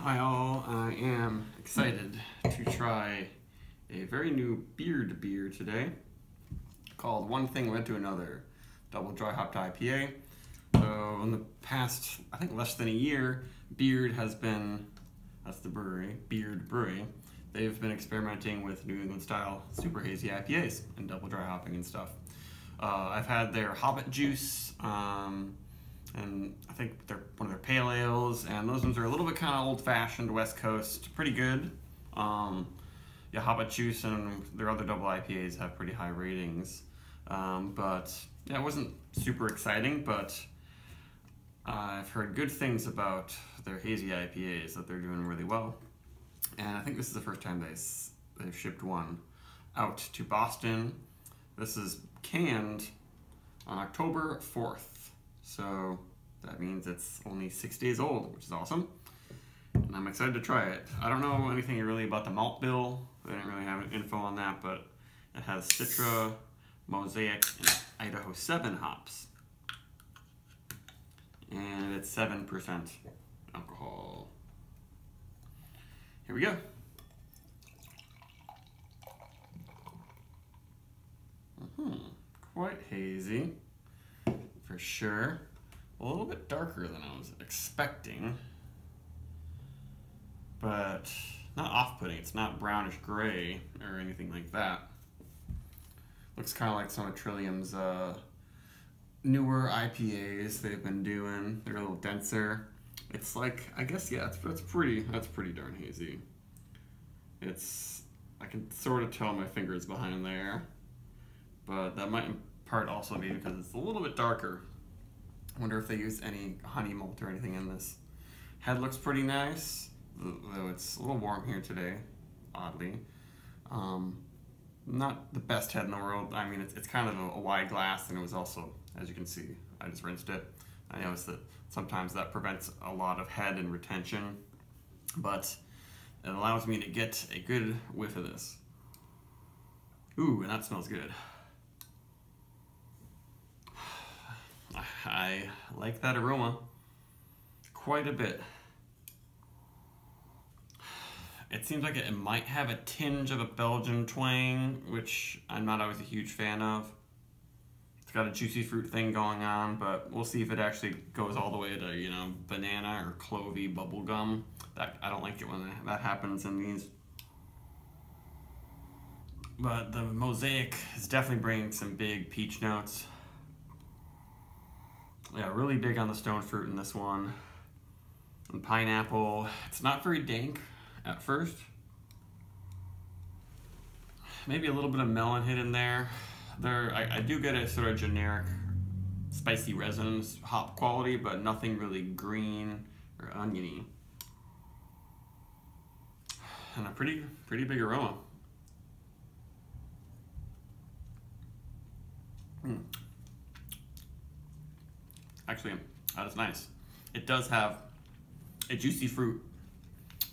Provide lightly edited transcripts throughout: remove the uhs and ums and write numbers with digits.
Hi all, I am excited to try a very new beard beer today called One Thing Led to Another, double dry hopped IPA. So in the past, I think less than a year, Beard has been, that's the brewery, Beard Brewery, they've been experimenting with New England style super hazy IPAs and double dry hopping and stuff. I've had their Hobbit Juice, and I think they're one of their pale ales, and those ones are a little bit kind of old-fashioned West Coast, pretty good. Yeah, Hobbit Juice and their other double IPAs have pretty high ratings, but yeah, it wasn't super exciting, but I've heard good things about their hazy IPAs, that they're doing really well, and I think this is the first time they've shipped one out to Boston. This is canned on October 4th. So that means it's only 6 days old, which is awesome. And I'm excited to try it. I don't know anything really about the malt bill. They didn't really have info on that, but it has Citra, Mosaic, and Idaho 7 hops. And it's 7% alcohol. Here we go. Quite hazy. For sure. A little bit darker than I was expecting, but not off-putting. It's not brownish gray or anything like that. Looks kind of like some of Trillium's newer IPAs they've been doing. They're a little denser. It's like, I guess, yeah, that's pretty darn hazy. I can sort of tell my fingers behind there, but that might in part also be because it's a little bit darker. I wonder if they use any honey malt or anything in this. Head looks pretty nice, though it's a little warm here today, oddly. Not the best head in the world. I mean, it's kind of a wide glass, and it was also, as you can see, I just rinsed it. I noticed that sometimes that prevents a lot of head and retention, but it allows me to get a good whiff of this. Ooh, and that smells good. I like that aroma quite a bit. It seems like it might have a tinge of a Belgian twang, which I'm not always a huge fan of. It's got a juicy fruit thing going on, but we'll see if it actually goes all the way to, you know, banana or clovey bubblegum. I don't like it when that happens in these. But the Mosaic is definitely bringing some big peach notes. Yeah, really big on the stone fruit in this one. And pineapple. It's not very dank at first. Maybe a little bit of melon hit in there. I do get a sort of generic spicy resins hop quality, but nothing really green or oniony. And a pretty big aroma. Actually, that is nice. It does have a juicy fruit,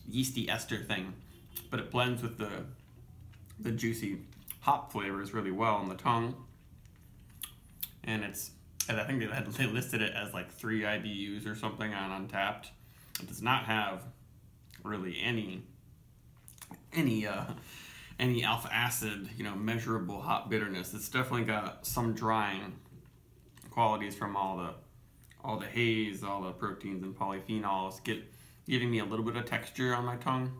yeasty ester thing, but it blends with the juicy hop flavors really well on the tongue. And I think they listed it as like 3 IBUs or something on Untappd. It does not have really any alpha acid, you know, measurable hop bitterness. It's definitely got some drying qualities from all the haze, all the proteins and polyphenols, giving me a little bit of texture on my tongue.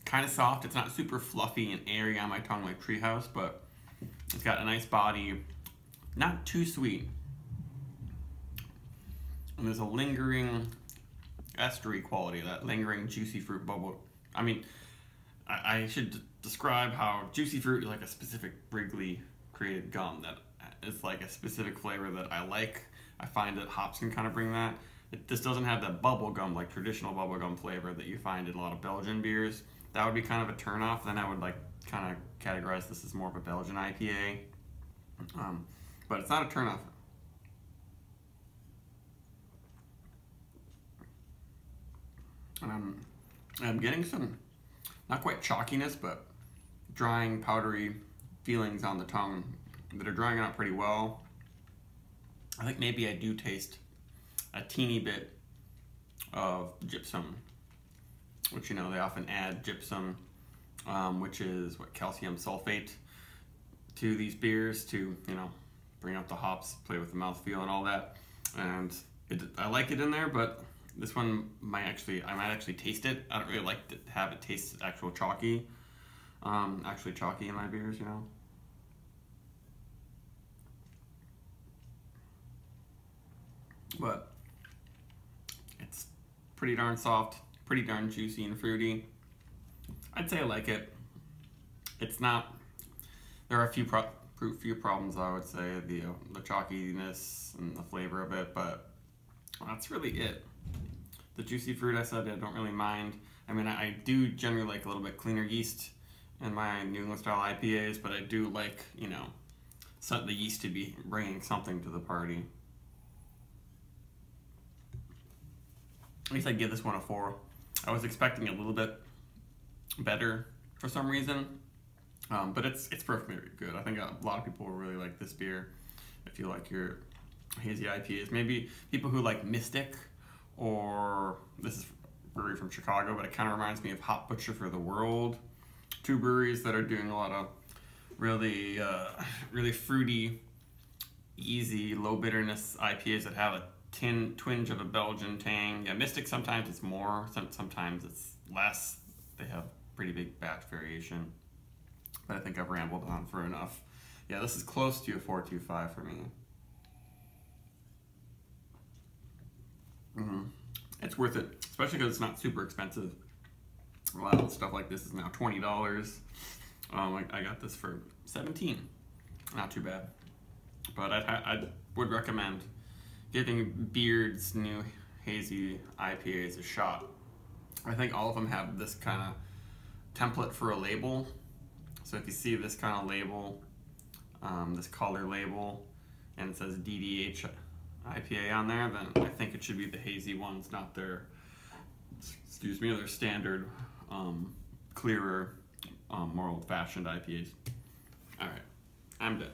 Kind of soft. It's not super fluffy and airy on my tongue like Treehouse, but it's got a nice body. Not too sweet. And there's a lingering estery quality, that lingering juicy fruit bubble. I mean, I should describe how juicy fruit is like a specific Wrigley created gum that is like a specific flavor that I like. I find that hops can kind of bring that. This doesn't have that bubble gum, like traditional bubble gum flavor that you find in a lot of Belgian beers. That would be kind of a turnoff. Then I would like kind of categorize this as more of a Belgian IPA. But it's not a turnoff. I'm getting some, not quite chalkiness, but drying, powdery feelings on the tongue that are drying out pretty well. I think maybe I do taste a teeny bit of gypsum, which, you know, they often add gypsum, which is what, calcium sulfate, to these beers to, you know, bring out the hops, play with the mouthfeel and all that. And I like it in there, but this one I might actually taste it. I don't really like to have it taste actually chalky in my beers, you know. But it's pretty darn soft, pretty darn juicy and fruity. I'd say I like it. It's not. There are a few problems, I would say, the chalkiness and the flavor of it, but that's really it. The juicy fruit, I said, I don't really mind. I mean, I do generally like a little bit cleaner yeast in my New England style IPAs, but I do like, you know, the yeast to be bringing something to the party. At least I'd give this one a 4. I was expecting a little bit better for some reason, but it's perfectly good. I think a lot of people will really like this beer if you like your hazy IPAs. Maybe people who like Mystic, or this is a brewery from Chicago, but it kind of reminds me of Hop Butcher for the World. 2 breweries that are doing a lot of really fruity, easy, low bitterness IPAs that have a twinge of a Belgian tang. Yeah, Mystic, sometimes it's more, sometimes it's less. They have pretty big batch variation. But I think I've rambled on for enough. Yeah, this is close to a 4.25 for me. It's worth it, especially because it's not super expensive. A lot of stuff like this is now $20. I got this for $17. Not too bad. But I would recommend giving Beard's new hazy IPAs a shot. I think all of them have this kind of template for a label. So if you see this kind of label, this color label, and it says DDH IPA on there, then I think it should be the hazy ones, not their, their standard, clearer, more old-fashioned IPAs. All right, I'm done.